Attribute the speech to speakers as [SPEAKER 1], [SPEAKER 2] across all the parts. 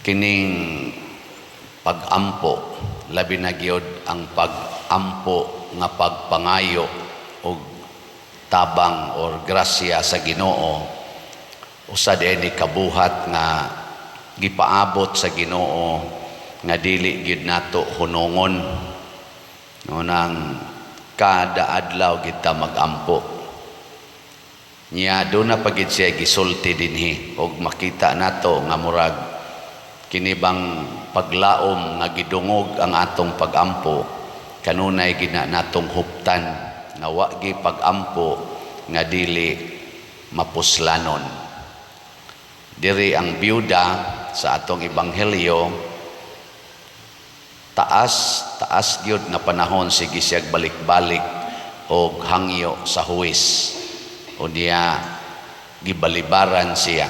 [SPEAKER 1] kining pag-ampo, labi na gyud ang pag-ampo nga pagpangayo o tabang or grasya sa Ginoo, usa ni kabuhat nga gipaabot sa Ginoo nga dili gyud nato hunongon nang kada adlaw kita mag-ampo. Nya do na pagid siya gisulti dinhi og makita nato nga murag kinibang paglaom nga gidungog ang atong pag-ampo, kanunay gina natong huptan nga wa gi pag-ampo nga dili mapuslanon. Diri ang biyuda sa atong ebanghelyo, taas gyud nga panahon sige siyag balik-balik og hangyo sa huwis. O niya gibalibaran siya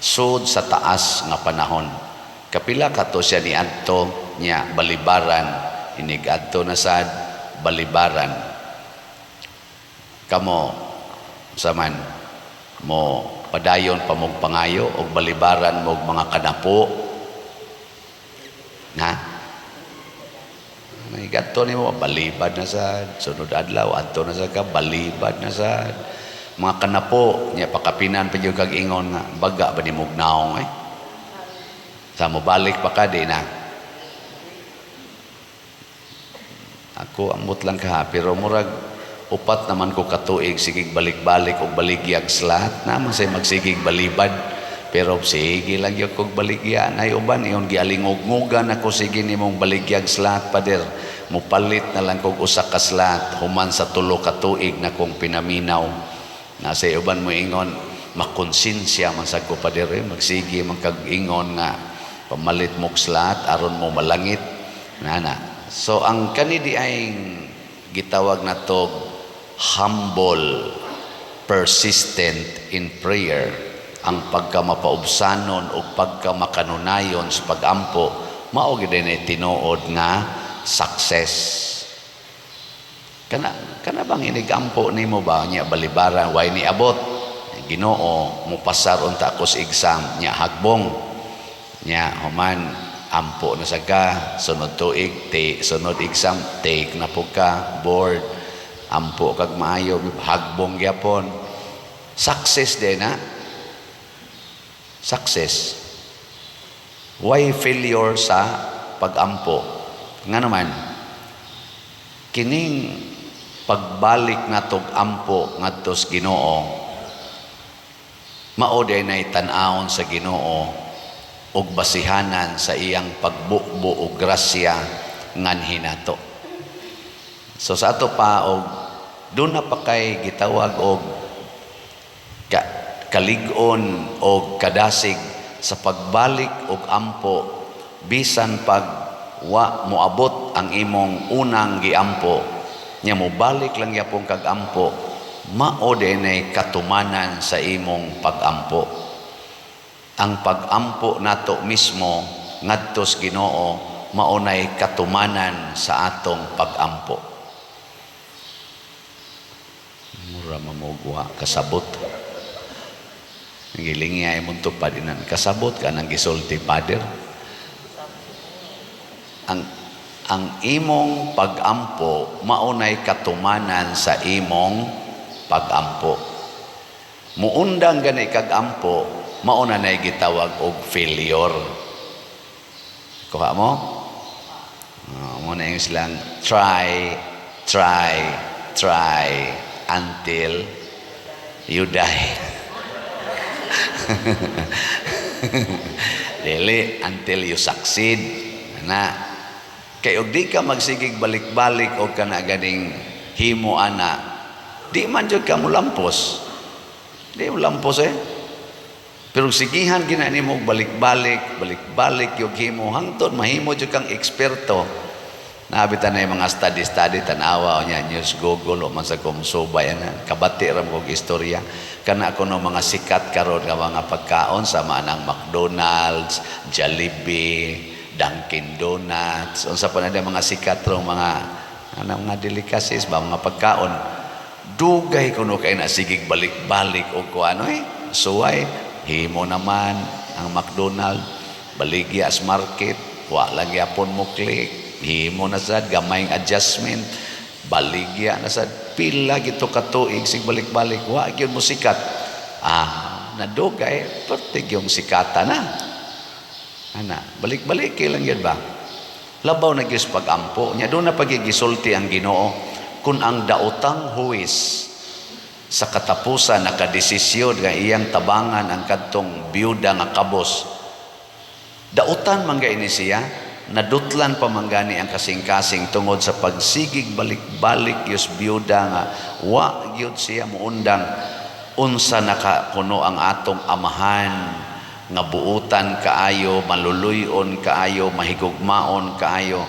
[SPEAKER 1] sud sa taas nga panahon. Kapila kato siya ni adto niya balibaran, inig adto na sad balibaran. Kamo saman mo padayon pa mong pangayo og balibaran mog mga kanapo na may gadto nimo balibad na sad, sunod adlaw adto na sad ka balibad na sad. Mga kanapo niya pakapinan pa yung kag ingon nga baga ba ni mugnaong sa mo balik pa ka di na ako amot lang ka pero murag upat naman ko katuig sigig balik-balik og baligyag slat naman say magsigig balibad pero sige lang yung kog baligya nay uban iyon gialingog-ngugan ako sige nimong baligyag slat pader mupalit na lang kog usa ka slat human sa tulo ka tuig na kong pinaminaw. Nasa uban mo ingon makonsensya man sad ko pa dire magsige man kag ingon nga pamalit mo slat aron mo malangit nana. So ang kanidi ay gitawag na to humble, persistent in prayer. Ang pagkamapaubsanon o pagkamakanunayon sa pag-ampo mao gid ni tinuod nga success. Kana bang inigampo nimo ba niya balibaran way ni abot Ginoo mo pasar unta ko sa exam nya hagbong nya human ampo na sa ka sunod tuig sunod exam take na po ka board ampo kag maayo hagbong gyapon success din na success. Why failure sa pag-ampo nga naman kining pagbalik natog ampo ngadto sa Ginoo mao nay tan-awon sa Ginoo og basihanan sa iyang pagbukbo og grasya nganhi nato. So sa ato pa og doon na pa kay gitawag og kalig-on og kadasig sa pagbalik og ampo bisan pag wa moabot ang imong unang giampo nya mo balik lang yapong kag-ampo mao dinay katumanan sa imong pag-ampo. Ang pag-ampo nato mismo ngadto sa Ginoo mao nay katumanan sa atong pag-ampo. Mura mamugwa kasabot ngilingi ay mong tupadinan kasabot ka nang gisulti pader. Ang imong pag-ampo maunay katumanan sa imong pag-ampo. Muundang gani kag-ampo mauna nay gitawag og failure. Kuha mo? Muna yung silang try until you die. Dili until you succeed na. Kay og di ka magsigig balik-balik og kana ganing himo ana di man jud ka mulampos di mulampos pero sigihan gina nimo balik-balik yung himo hangtod mahimo jud kang eksperto. Nabitan na yung mga study tanawa nya news google o man sa kumsubay na kabati ram kog istorya kana ako no mga sikat karon nga mga pagkaon sama nang McDonald's, Jollibee, Dunkin Donuts, unsa pa na mga sikat rong mga delicacies ba mga pagkaon. Dugay kuno kay na sigig balik-balik og kuano suway himo naman ang McDonald's baligya as market, wa lang yapon mo click, himo na sad gamayng adjustment, baligya na sad pila gito ka tuig sig balik-balik, wa gyud mo sikat. Nadugay pertig yung sikata na. Balik-balik lang yun ba? Labaw na gis pag-ampo nya doon na pagigisulti ang Ginoo kung ang daotang huwis sa katapusan nakadesisyon nga iyang tabangan ang kadtong biyuda nga kabos. Dautan man ini siya, nadutlan pa man gani ang kasing-kasing tungod sa pagsigig balik-balik yus biyuda nga wa gyud siya muundang unsa nakapuno ang atong amahan nga buutan kaayo, maluluyon kaayo, mahigugmaon kaayo.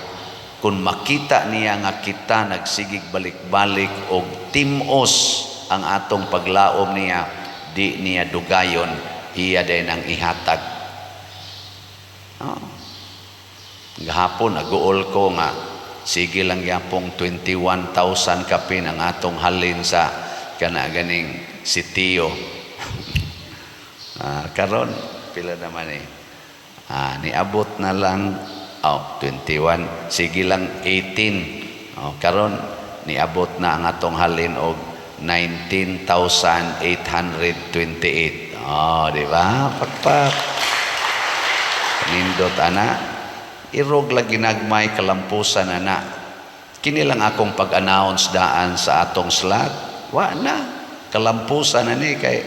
[SPEAKER 1] Kung makita niya nga kita nagsigig balik-balik og timos ang atong paglaom niya, di niya dugayon, iya din ang ihatag. Gahapon naguol ko nga sige lang yapong 21,000 kapin ang atong halin sa kana ganing sitiyo. Karon pila naman niabot na lang 21, sige lang 18. Karon niabot na ang atong halin og 19,828. Di ba? Pakpak. Nindot ana, irog lang ginagmay kalampusan ana. Kini lang akong pag-announce daan sa atong slot. Wa na. Kalampusan na ni kay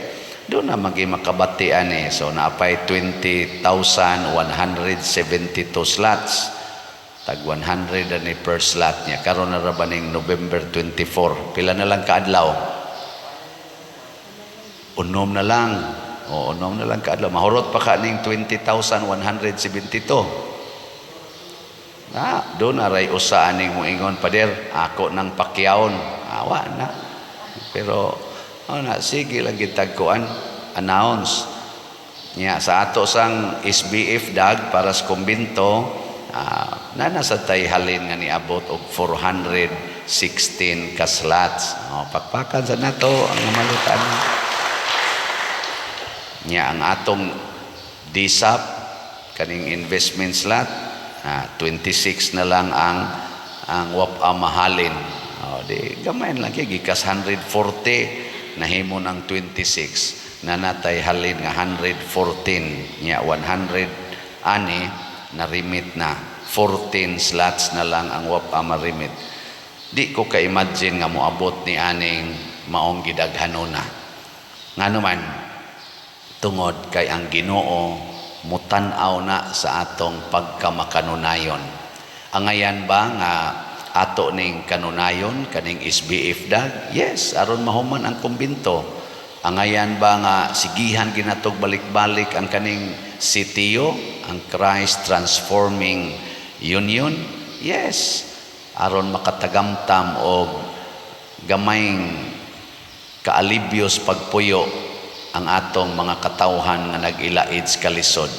[SPEAKER 1] doon na makabatian So naapay 20,172 slots. Tag 100 ani per slot niya. Karon na rabaning November 24. Pila na lang kaadlaw? Unom na lang. Unom na lang kaadlaw. Mahurot pa ka ning 20,172. Doon na ray usa aning moingon pader. Ako nang pakyawon. Awa na. Pero sige lang gitagkuan announce niya sa ato sang SBF dag para sa kumbinto nasa tay halin nga niabot og 416 ka slots. Pakpakan sa nato ang malutan niya ang atong DSAP kaning investment slot 26 na lang ang wap mahalin. Di gamay lang gikas 140 nahimo ng 26 na natay halin nga 114 nya 100 ani na remit na 14 slots na lang ang wap marimit. Di ko ka-imagine nga moabot ni aning maong gidaghanona nga naman tungod kay ang Ginoo mutan-aw na sa atong pagkamakanunayon. Angayan ba nga ato ning kanunayon kaning SBF dag? Yes, aron mahuman ang kumbinto. Angayan ba nga sigihan ginatog balik-balik ang kaning sitiyo, ang Christ Transforming Union? Yes, aron makatagamtam og gamayng kaalibyos pagpuyo ang atong mga katawhan nga nag-ilaid sa kalisod.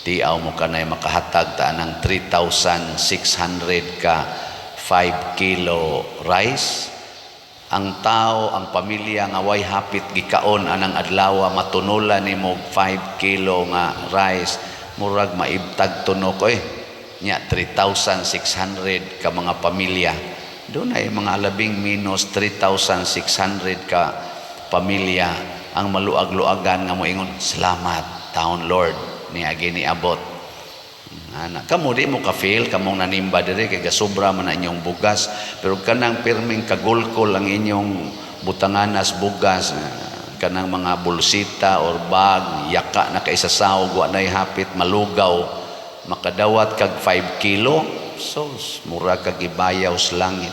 [SPEAKER 1] Tiaw mo kanay makahatag ta ng 3,600 ka 5 kilo rice. Ang tao, ang pamilya nga way hapit gikaon anang adlaw matunulan nimo 5 kilo nga rice, murag maibtag tunok nya 3,600 ka mga pamilya. Doon ay mga labing minus 3,600 ka pamilya ang maluag-luagan nga moingon salamat taon Lord niagi niabot. Kamo di mo ka-feel kamong nanimba diri kay gasobra man na inyong bugas, pero kanang pirming kagulkol ang inyong butanganas bugas, kanang mga bulsita or bag yaka na kay sasawog wa nay hapit malugaw, makadawat kag 5 kilo sos mura kag ibayaw sa langit.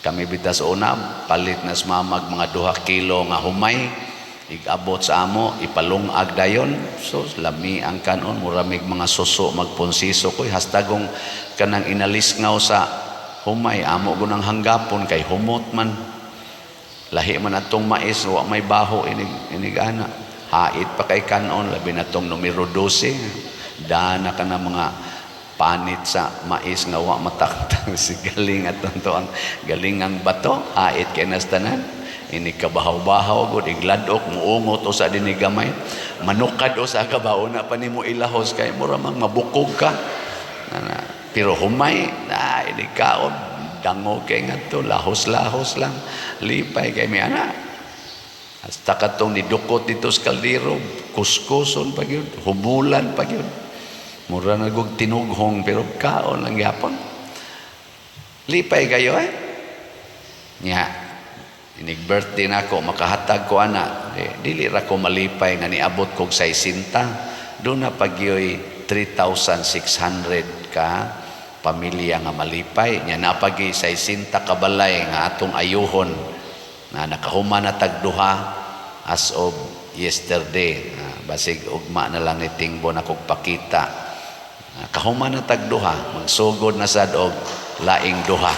[SPEAKER 1] Kami bitas una palit na mamag mga 2 kilo nga humay igabot sa amo ipalungag dayon so lami ang kanon muramig mga suso magponsiso koy hastagong kanang inalisngaw sa humay amo gunang hanggapon kay humot man lahi man atong mais wa may baho inig ana hait pa kay kanon labi natong numero 12 dana ka na mga panit sa mais nga wa mataktang si galing aton to ang galingang bato hait kay nas tanan. ini kabahaw-bahaw gud igladok muungot usa dinhi gamay manukad usa ka baon na pa nimo ilahos kay mura mang mabukog ka pero humay na ini kaon dangog kay ngadto lahos-lahos lang lipay kay mi ana hasta katong nidukot dito sa kaldero kuskuson pa gyud humulan pa gyud mura na gug tinughong pero kaon lang gyapon lipay kayo nya inig birthday na ko makahatag ko ana dili ra ko malipay nga niabot kog 60 do na pagyoy 3,600 ka pamilya nga malipay nya napagi 60 ka balay nga atong ayuhon na nakahuman na tagduha as of yesterday basig ugma na lang ni tingbo na kog pakita kahuman na tagduha magsugod na sad og laing duha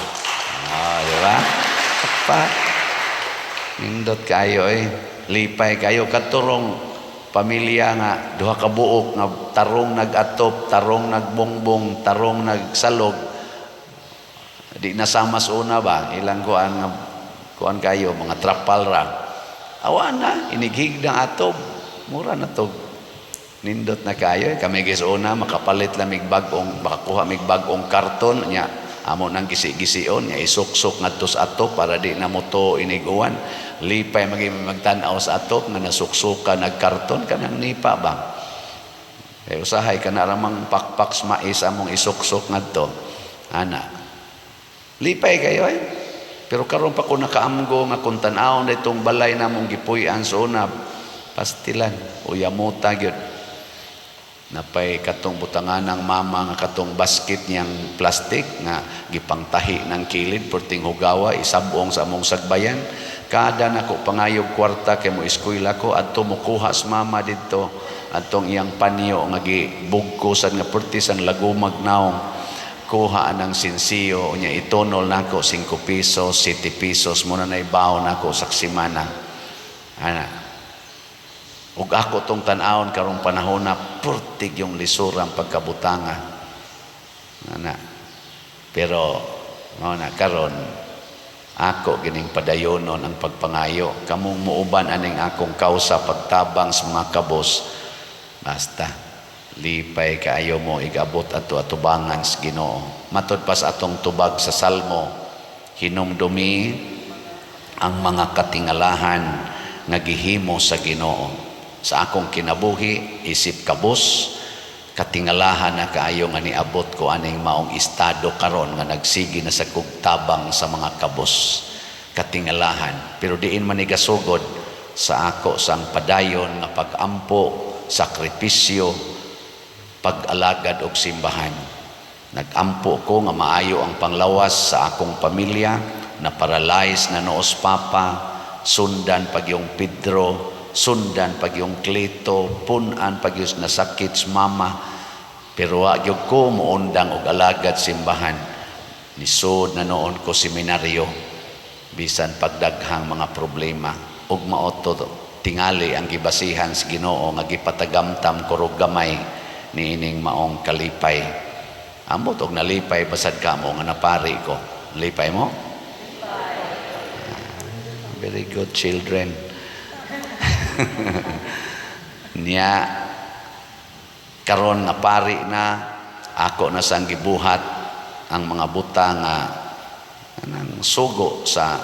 [SPEAKER 1] di ba pa nindot kayo lipay kayo katurong pamilya nga duha ka buok nga tarong nag-atop tarong nagbongbong tarong nagsalog di nasamas una ba ilang kuan kayo mga trapal ra awan na inighigdang atop mura na to nindot na kayo kami gis una makapalit lang mig bag-ong makakuha mig bag-ong karton nya amo nang gisi-gision nya isuksok ngadto sa atop para di na mo to iniguan lipay magtan-aw sa atop nga nasuksukan nagkarton kanang nipa ba usahay kana ramang pakpaks mais among isuksok ngadto ana lipay kayo pero karon pa ko nakaamgo nga kung tan-aw itong balay namong gipuy-an so una pastilan uyamuta gyud napay katong butangan ng mama nga katong basket niyang plastic nga gipangtahi ng kilid perting hugawa isabong sa among sagbayan kada nako pangayog kwarta kay mo eskwela ko adto mo kuha sa mama didto atong iyang panyo nga gibugkosan nga pertisan lagumag naong kuha ng sinsiyo nya itonol nako 5 pesos 7 pesos muna na ibaw nako sa semana ana ug ako tong tan-awon karong panahon na purtig yung lisurang pagkabutanga ana pero na karon ako gining padayonon ang pagpangayo kamong muuban aning akong kausa pagtabang sa mga kabos basta lipay kaayo mo igabot ato atubangan sa Ginoo matud pa sa atong tubag sa Salmo hinumdumi ang mga katingalahan nga gihimo sa Ginoo sa akong kinabuhi isip kabos katingalahan na kaayo nga niabot ko aning maong estado karon nga nagsigi na sa kugtabang sa mga kabos katingalahan pero diin man igasugod sa ako sang padayon nga pagampo sakripisyo pag-alagad og simbahan nagampo ko nga maayo ang panglawas sa akong pamilya na paralyze na noos papa sundan pag yung Pedro sundan pag yung Cleto punan pag yung nasakit sa mama pero wag ko muundang og alagad simbahan nisod na noon ko seminaryo bisan pagdaghang mga problema ug maoto tingali ang gibasihan sa Ginoo nga gipatagamtam ko rog gamay niining maong kalipay amot og nalipay basad kamo nga napari ko lipay mo very good children niya karon na pari na ako na sang gibuhat ang mga buta nga nang sugo sa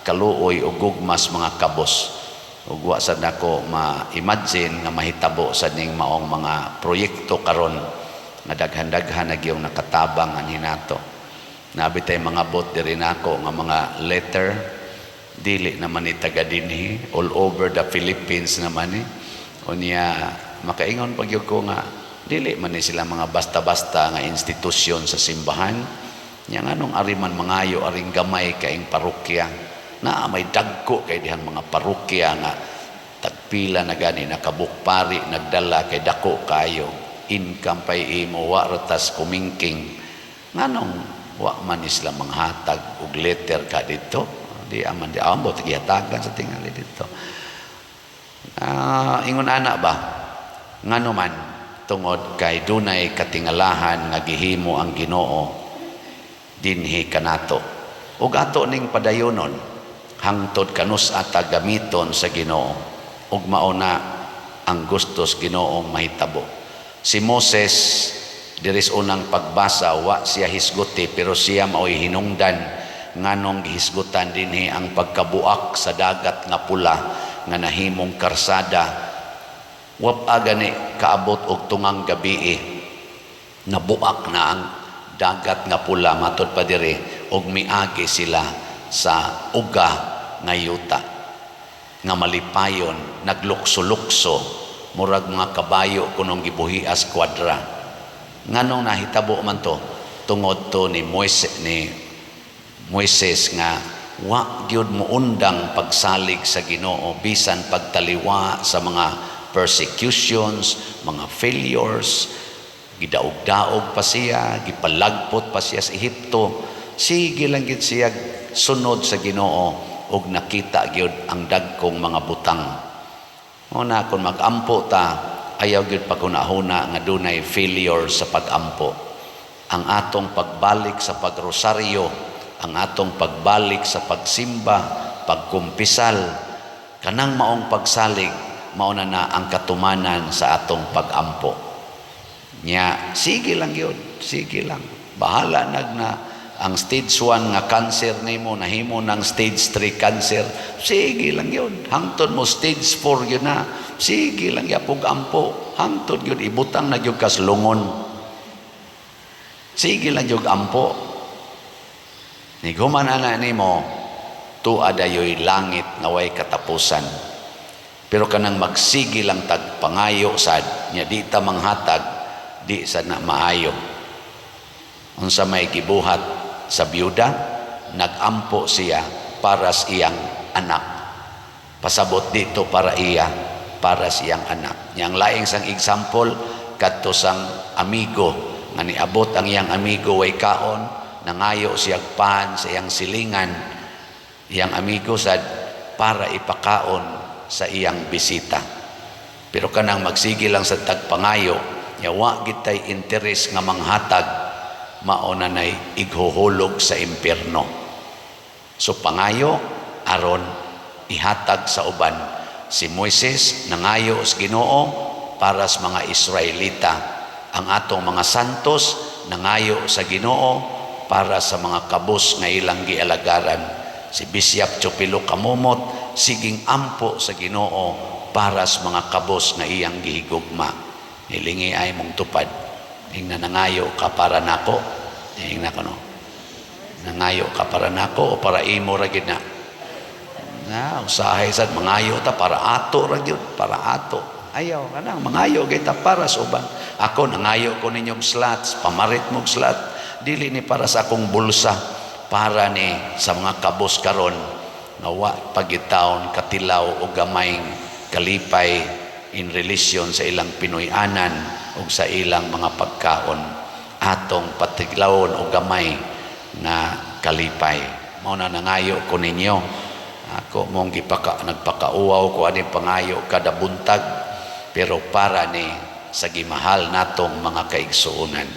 [SPEAKER 1] kaluoy o gugmas mga kabos ug wa sad nako ma-imagine nga mahitabo sa ning maong mga proyekto karon nga daghan-daghan na gyung nakatabang ang hinato nabitay mga bot diri nako nga mga letter dili naman ni taga dinhi all over the Philippines naman unya makaingon pag ko nga dili man ni sila mga basta-basta nga institusyon sa simbahan nya nganong ari man mangayo aring gamay kaing parokya na may dagko kay dihan mga parokya nga tagpila na gani nakabukpari nagdala kay dako kayo income pay imo wa ratas kumingking nganong wa man isla manghatag og letter ka dito di aman di ambot gihatagan sa tingali dito ingon ana ba ngano man tungod kay dunay katingalahan nga gihimo ang Ginoo dinhi kanato ug ato ning padayonon hangtod kanus ata gamiton sa Ginoo ug mauna ang gustos Ginoo mahitabo. Si Moses diris unang pagbasa wa siya hisguti pero siya mao'y hinungdan nganong gihisgutan dinhi ang pagkabuak sa dagat nga pula nga nahimong karsada. Wa gani kaabot og tungang gabi nabuak na ang dagat nga pula matud pa diri og miagi sila sa uga nga yuta nga malipayon naglukso-lukso murag mga kabayo kunong gibuhias kwadra. Nganong nahitabo man to tungod to ni Moises nga wa gyud mo undang pagsalig sa Ginoo bisan pagtaliwa sa mga persecutions, mga failures, gidaog-daog pa siya, gipalagpot pa siya sa Ehipto. Sige lang gyud siya sunod sa Ginoo ug nakita gyud ang dagkong mga butang. Una kung mag-ampo ta, ayaw gyud paghunahuna nga dunay failure sa pag-ampo. Ang atong pagbalik sa pagrosaryo, ang atong pagbalik sa pagsimba, pagkumpisal, kanang maong pagsalig, mauna na ang katumanan sa atong pag-ampo. Nya, sige lang yun, sige lang. Bahala na ang stage 1 nga cancer nimo nahimo ng stage 3 cancer. Sige lang yun. Hangtod mo stage 4 yun na. Sige lang yapog ampo. Hangtod yun ibutang na yung kaslungon. Sige lang yung ampo. Niguman ana nimo tuadayoy langit nga way katapusan. Pero kanang magsigi lang tag pangayo sad nya di ta manghatag di sad na maayo. Unsa may gibuhat sa biyuda, nagampo siya para sa iyang anak. Pasabot dito para para sa iyang anak. Yang laing sang example kadto sang amigo nga niabot ang iyang amigo way kaon, nangayo siya pan sa iyang silingan. Iyang amigo sad para ipakaon sa iyang bisita. Pero kanang magsige lang sa tagpangayo, yawa gitay interes nga manghatag, mauna na'y ighuhulog sa impyerno. So pangayo, aron ihatag sa uban. Si Moises nangayo sa Ginoo para sa mga Israelita. Ang atong mga santos nangayo sa Ginoo para sa mga kabus nga ilang gialagaran. Si Bishop Chupilo Kamumot siging ampo sa Ginoo para sa mga kabus nga iyang gihigugma. Nilingi ay mong tupad. Hingna nangayo ka para nako. Hingna ko no. Nangayo ka para nako o para imo ra gid na. Na usahay sad mangayo ta para ato ra gyud, para ato. Ayaw kanang mangayo gid ta para sa uban. Ako nangayo ko ninyong slots, pamarit mog slot. Dili ni para sa akong bulsa, para ni sa mga kabos karon nga wa pagitaon katilaw o gamayng kalipay in relation sa ilang Pinoyanan o sa ilang mga pagkaon, atong patiglawon o gamay na kalipay. Mao na nangayo ko ninyo. Ako mong nagpakauaw ko ani pangayo kada buntag, pero para ni sa gimahal natong mga kaigsuonan.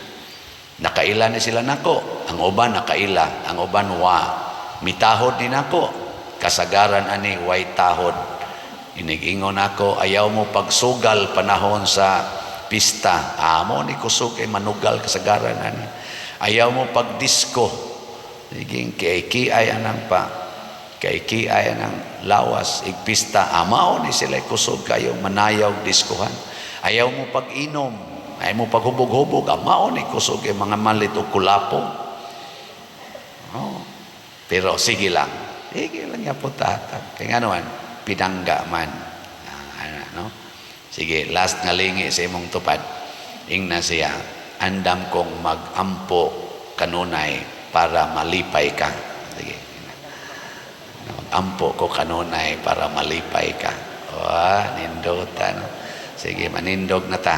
[SPEAKER 1] Nakaila ni sila nako, ang uban nakaila, ang uban wa. Mitahod din nako, kasagaran ani way tahod. Inig-ingon ako, ayaw mo pagsugal panahon sa pista. Amo ni kusog ay manugal kasagaran ani. Ayaw mo pagdisko. Naging kay anang pa. Kay anang lawas igpista. Amaw ni sila kusog kayo manayaw diskuhan. Ayaw mo pag-inom. Ayaw mo paghubog-hubog. Amaw ni kusog ay mga malit o kulapo. Oh. Pero sige lang. Sige lang niya po tatag. Kaya nga naman, pinangga man. No? Sige, last nga lingi sa imong tupad. Ingna siya, andam kong mag-ampo kanunay para malipay ka. Sige. Mag-ampo ko kanunay para malipay ka. Nindota. No? Sige, manindog na ta.